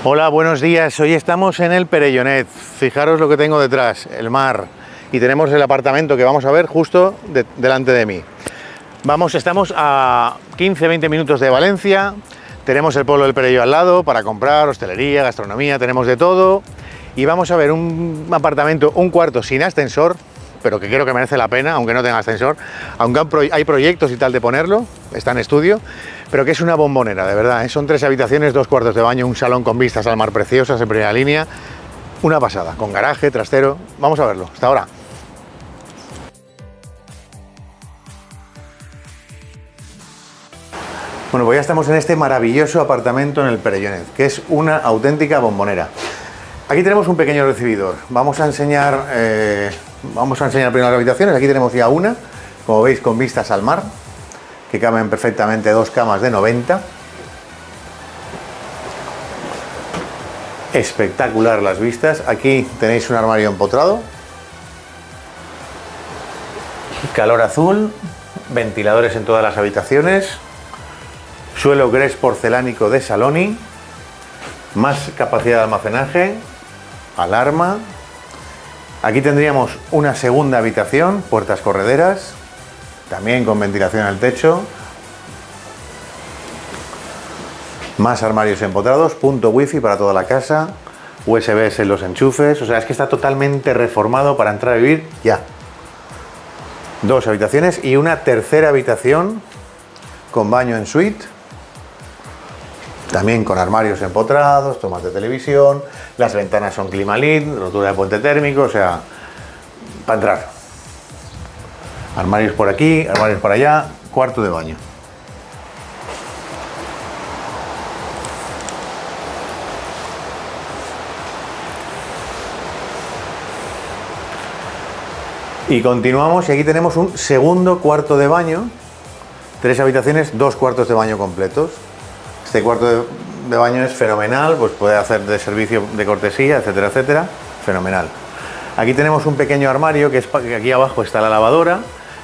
Hola, buenos días. Hoy estamos en el Perellonet. Fijaros lo que tengo detrás, el mar. Y tenemos el apartamento que vamos a ver justo delante de mí. Estamos a 15-20 minutos de Valencia. Tenemos el pueblo del Perelló al lado para comprar, hostelería, gastronomía, tenemos de todo. Y vamos a ver un apartamento, un cuarto sin ascensor, pero que creo que merece la pena, aunque no tenga ascensor, aunque hay proyectos y tal de ponerlo, está en estudio, pero que es una bombonera, de verdad, ¿eh? Son 3 habitaciones, 2 cuartos de baño, un salón con vistas al mar preciosas en primera línea, una pasada, con garaje, trastero. Vamos a verlo, hasta ahora. Bueno, pues ya estamos en este maravilloso apartamento en el Perellonet, que es una auténtica bombonera. Aquí tenemos un pequeño recibidor. Vamos a enseñar primero las habitaciones. Aquí tenemos ya una, como veis, con vistas al mar, que caben perfectamente 2 camas de 90. Espectacular las vistas. Aquí tenéis un armario empotrado. Calor azul, ventiladores en todas las habitaciones. Suelo gres porcelánico de Saloni. Más capacidad de almacenaje. Alarma. Aquí tendríamos una segunda habitación, puertas correderas, también con ventilación al techo. Más armarios empotrados, punto wifi para toda la casa, USBs en los enchufes, o sea, es que está totalmente reformado para entrar a vivir ya. 2 habitaciones y una tercera habitación con baño en suite. También con armarios empotrados, tomas de televisión, las ventanas son Climalit, rotura de puente térmico, o sea, para entrar. Armarios por aquí, armarios por allá, cuarto de baño. Y continuamos y aquí tenemos un segundo cuarto de baño, 3 habitaciones, 2 cuartos de baño completos. Este cuarto de baño es fenomenal, pues puede hacer de servicio de cortesía, etcétera, etcétera. Fenomenal. Aquí tenemos un pequeño armario que aquí abajo está la lavadora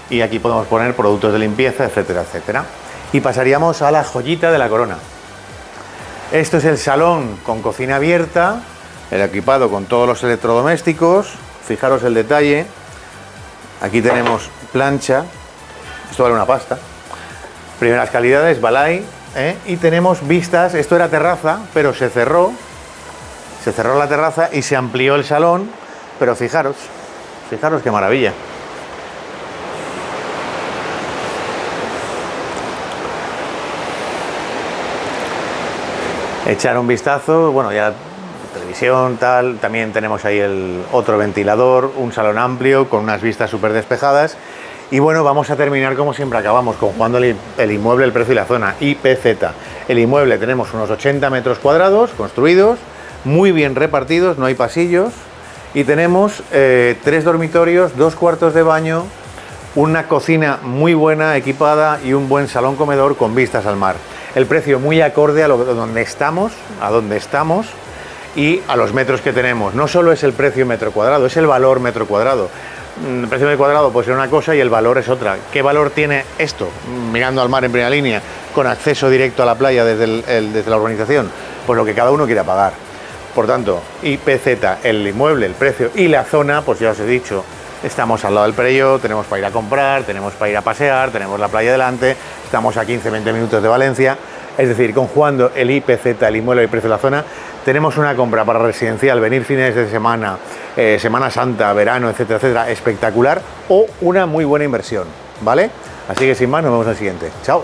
y aquí podemos poner productos de limpieza, etcétera, etcétera. Y pasaríamos a la joyita de la corona. Esto es el salón con cocina abierta, el equipado con todos los electrodomésticos. Fijaros el detalle. Aquí tenemos plancha, esto vale una pasta. Primeras calidades, Balay. Y tenemos vistas, esto era terraza, pero se cerró la terraza y se amplió el salón, pero fijaros qué maravilla. Echar un vistazo, bueno, ya televisión, tal, también tenemos ahí el otro ventilador, un salón amplio con unas vistas súper despejadas. Y bueno, vamos a terminar como siempre acabamos, con jugando el inmueble, el precio y la zona, IPZ. El inmueble tenemos unos 80 metros cuadrados construidos, muy bien repartidos, no hay pasillos. Y tenemos 3 dormitorios, 2 cuartos de baño, una cocina muy buena, equipada y un buen salón comedor con vistas al mar. El precio muy acorde a donde estamos y a los metros que tenemos. No solo es el precio metro cuadrado, es el valor metro cuadrado. El precio del cuadrado puede ser una cosa y el valor es otra. ¿Qué valor tiene esto? Mirando al mar en primera línea, con acceso directo a la playa desde la urbanización, pues lo que cada uno quiera pagar. Por tanto, IPZ, el inmueble, el precio y la zona, pues ya os he dicho, estamos al lado del Perelló, tenemos para ir a comprar, tenemos para ir a pasear, tenemos la playa delante, estamos a 15-20 minutos de Valencia. Es decir, conjugando el IPZ, el inmueble y el precio de la zona, tenemos una compra para residencial, venir fines de semana, Semana Santa, verano, etcétera, etcétera, espectacular, o una muy buena inversión, ¿vale? Así que sin más, nos vemos en el siguiente. Chao.